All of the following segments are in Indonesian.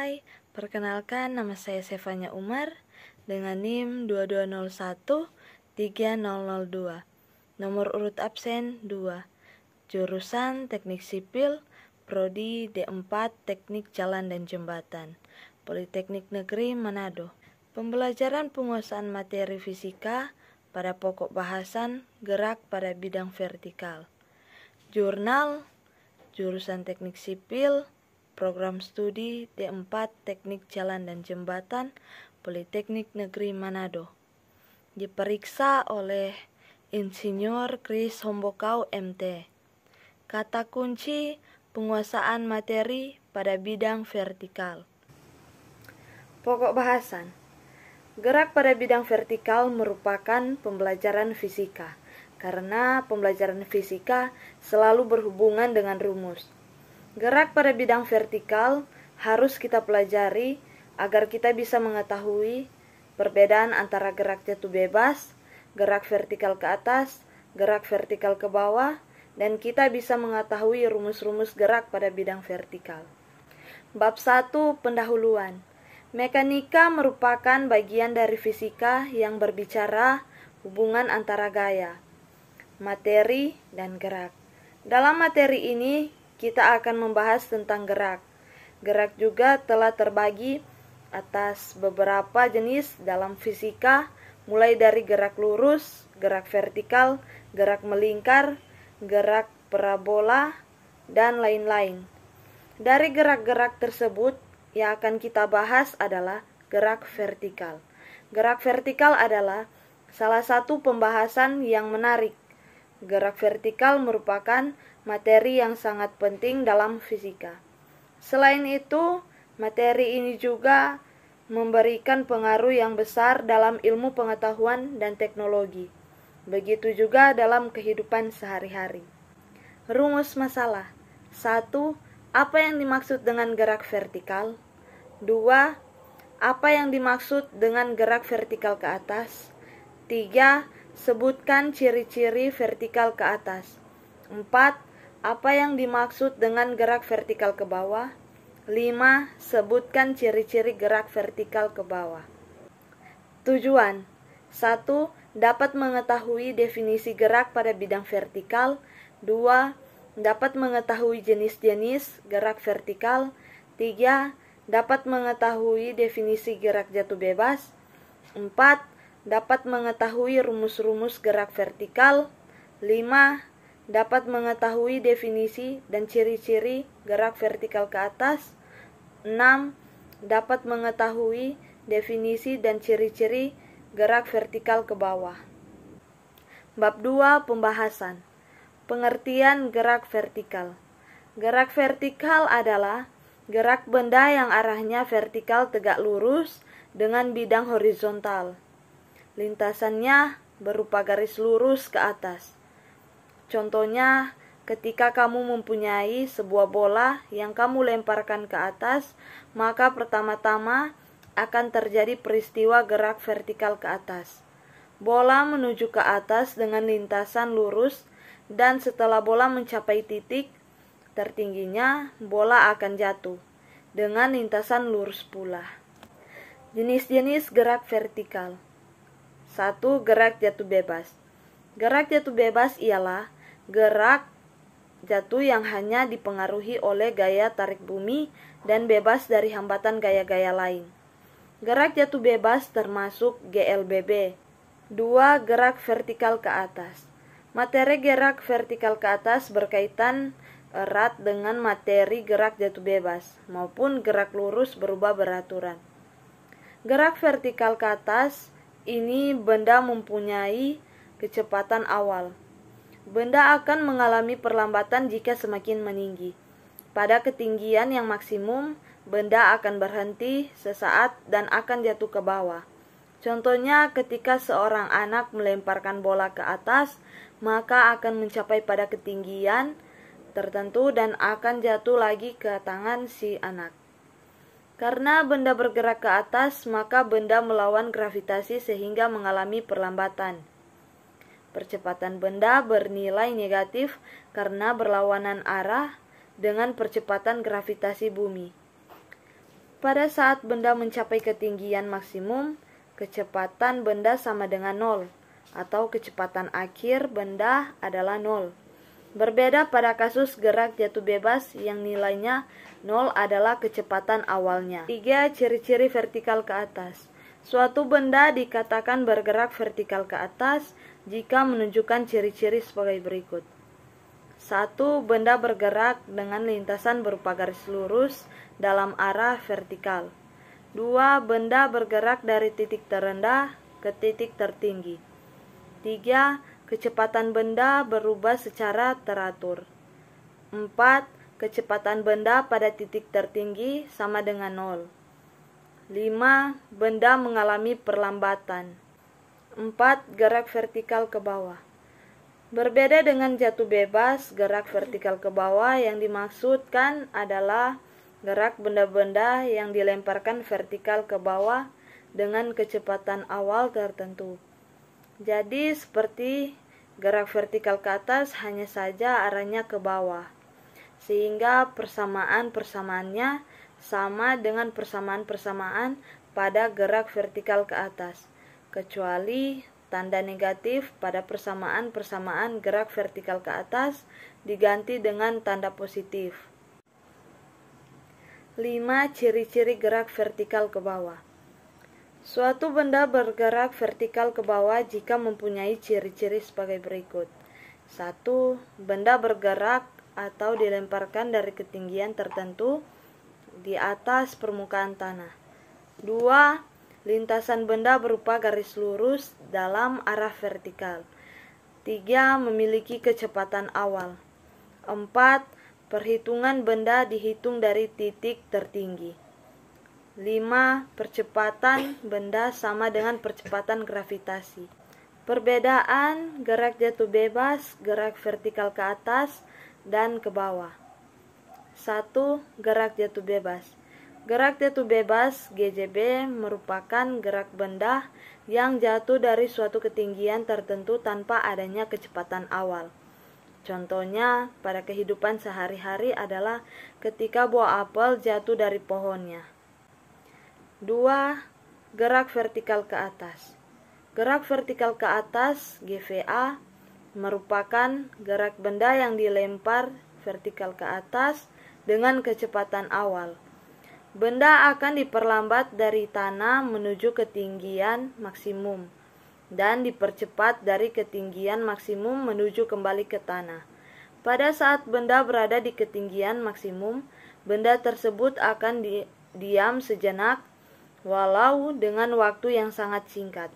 Hai, perkenalkan nama saya Sevanya Umar dengan NIM 22013002. Nomor urut absen 2. Jurusan Teknik Sipil, Prodi D4 Teknik Jalan dan Jembatan, Politeknik Negeri Manado. Pembelajaran penguasaan materi fisika pada pokok bahasan gerak pada bidang vertikal. Jurnal, jurusan Teknik Sipil, Program Studi D4 Teknik Jalan dan Jembatan, Politeknik Negeri Manado. Diperiksa oleh Insinyur Kris Hombokau MT. Kata kunci penguasaan materi pada bidang vertikal. Pokok bahasan. Gerak pada bidang vertikal merupakan pembelajaran fisika, karena pembelajaran fisika selalu berhubungan dengan rumus. Gerak pada bidang vertikal harus kita pelajari agar kita bisa mengetahui perbedaan antara gerak jatuh bebas, gerak vertikal ke atas, gerak vertikal ke bawah, dan kita bisa mengetahui rumus-rumus gerak pada bidang vertikal. Bab 1. Pendahuluan. Mekanika merupakan bagian dari fisika yang berbicara hubungan antara gaya, materi, dan gerak. Dalam materi ini, kita akan membahas tentang gerak. Gerak juga telah terbagi atas beberapa jenis dalam fisika, mulai dari gerak lurus, gerak vertikal, gerak melingkar, gerak parabola, dan lain-lain. Dari gerak-gerak tersebut, yang akan kita bahas adalah gerak vertikal. Gerak vertikal adalah salah satu pembahasan yang menarik. Gerak vertikal merupakan materi yang sangat penting dalam fisika. Selain itu, materi ini juga memberikan pengaruh yang besar dalam ilmu pengetahuan dan teknologi. Begitu juga dalam kehidupan sehari-hari. Rumus masalah. 1. Apa yang dimaksud dengan gerak vertikal? 2. Apa yang dimaksud dengan gerak vertikal ke atas? 3. Sebutkan ciri-ciri vertikal ke atas. 4. Apa yang dimaksud dengan gerak vertikal ke bawah? 5. Sebutkan ciri-ciri gerak vertikal ke bawah. Tujuan. 1. Dapat mengetahui definisi gerak pada bidang vertikal. 2. Dapat mengetahui jenis-jenis gerak vertikal. 3. Dapat mengetahui definisi gerak jatuh bebas. 4. Dapat mengetahui rumus-rumus gerak vertikal. 5. Dapat mengetahui definisi dan ciri-ciri gerak vertikal ke atas. 6. Dapat mengetahui definisi dan ciri-ciri gerak vertikal ke bawah. Bab 2. Pembahasan. Pengertian gerak vertikal. Gerak vertikal adalah gerak benda yang arahnya vertikal tegak lurus dengan bidang horizontal. Lintasannya berupa garis lurus ke atas. Contohnya, ketika kamu mempunyai sebuah bola yang kamu lemparkan ke atas, maka pertama-tama akan terjadi peristiwa gerak vertikal ke atas. Bola menuju ke atas dengan lintasan lurus, dan setelah bola mencapai titik tertingginya, bola akan jatuh dengan lintasan lurus pula. Jenis-jenis gerak vertikal. 1. Gerak jatuh bebas. Gerak jatuh bebas ialah gerak jatuh yang hanya dipengaruhi oleh gaya tarik bumi dan bebas dari hambatan gaya-gaya lain. Gerak jatuh bebas termasuk GLBB. 2. Gerak vertikal ke atas. Materi gerak vertikal ke atas berkaitan erat dengan materi gerak jatuh bebas maupun gerak lurus berubah beraturan. Gerak vertikal ke atas ini benda mempunyai kecepatan awal. Benda akan mengalami perlambatan jika semakin meninggi. Pada ketinggian yang maksimum, benda akan berhenti sesaat dan akan jatuh ke bawah. Contohnya, ketika seorang anak melemparkan bola ke atas, maka akan mencapai pada ketinggian tertentu dan akan jatuh lagi ke tangan si anak. Karena benda bergerak ke atas, maka benda melawan gravitasi sehingga mengalami perlambatan. Percepatan benda bernilai negatif karena berlawanan arah dengan percepatan gravitasi bumi. Pada saat benda mencapai ketinggian maksimum, kecepatan benda sama dengan 0, atau kecepatan akhir benda adalah 0. Berbeda pada kasus gerak jatuh bebas yang nilainya 0 adalah kecepatan awalnya. 3. Ciri-ciri vertikal ke atas. Suatu benda dikatakan bergerak vertikal ke atas jika menunjukkan ciri-ciri sebagai berikut. 1. Benda bergerak dengan lintasan berupa garis lurus dalam arah vertikal. 2. Benda bergerak dari titik terendah ke titik tertinggi. 3. Kecepatan benda berubah secara teratur. 4. Kecepatan benda pada titik tertinggi sama dengan 0. 5. Benda mengalami perlambatan. 4. Gerak vertikal ke bawah. Berbeda dengan jatuh bebas, gerak vertikal ke bawah yang dimaksudkan adalah gerak benda-benda yang dilemparkan vertikal ke bawah dengan kecepatan awal tertentu. Jadi seperti gerak vertikal ke atas hanya saja arahnya ke bawah, sehingga persamaan-persamaannya sama dengan persamaan-persamaan pada gerak vertikal ke atas, kecuali tanda negatif pada persamaan-persamaan gerak vertikal ke atas diganti dengan tanda positif. 5. Ciri-ciri gerak vertikal ke bawah. Suatu benda bergerak vertikal ke bawah jika mempunyai ciri-ciri sebagai berikut. 1. Benda bergerak atau dilemparkan dari ketinggian tertentu di atas permukaan tanah. 2. Lintasan benda berupa garis lurus dalam arah vertikal. 3. Memiliki kecepatan awal. 4. Perhitungan benda dihitung dari titik tertinggi. 5. Percepatan benda sama dengan percepatan gravitasi. Perbedaan gerak jatuh bebas, gerak vertikal ke atas, dan ke bawah. 1. Gerak jatuh bebas. Gerak jatuh bebas GJB merupakan gerak benda yang jatuh dari suatu ketinggian tertentu tanpa adanya kecepatan awal. Contohnya pada kehidupan sehari-hari adalah ketika buah apel jatuh dari pohonnya. 2. Gerak vertikal ke atas. Gerak vertikal ke atas GVA merupakan gerak benda yang dilempar vertikal ke atas dengan kecepatan awal. Benda akan diperlambat dari tanah menuju ketinggian maksimum dan dipercepat dari ketinggian maksimum menuju kembali ke tanah. Pada saat benda berada di ketinggian maksimum, benda tersebut akan diam sejenak walau dengan waktu yang sangat singkat.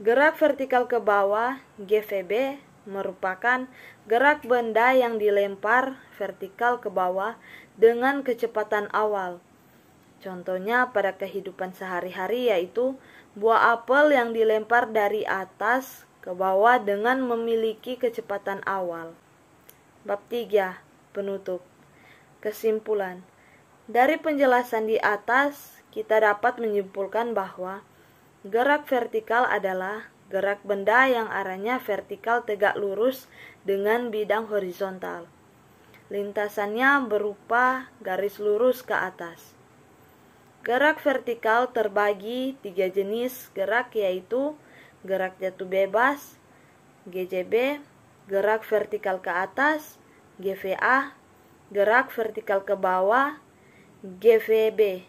Gerak vertikal ke bawah GVB merupakan gerak benda yang dilempar vertikal ke bawah dengan kecepatan awal. Contohnya pada kehidupan sehari-hari yaitu buah apel yang dilempar dari atas ke bawah dengan memiliki kecepatan awal. Bab 3. Penutup. Kesimpulan. Dari penjelasan di atas, kita dapat menyimpulkan bahwa gerak vertikal adalah gerak benda yang arahnya vertikal tegak lurus dengan bidang horizontal. Lintasannya berupa garis lurus ke atas. Gerak vertikal terbagi 3 jenis gerak yaitu gerak jatuh bebas GJB, gerak vertikal ke atas GVA, gerak vertikal ke bawah GVB.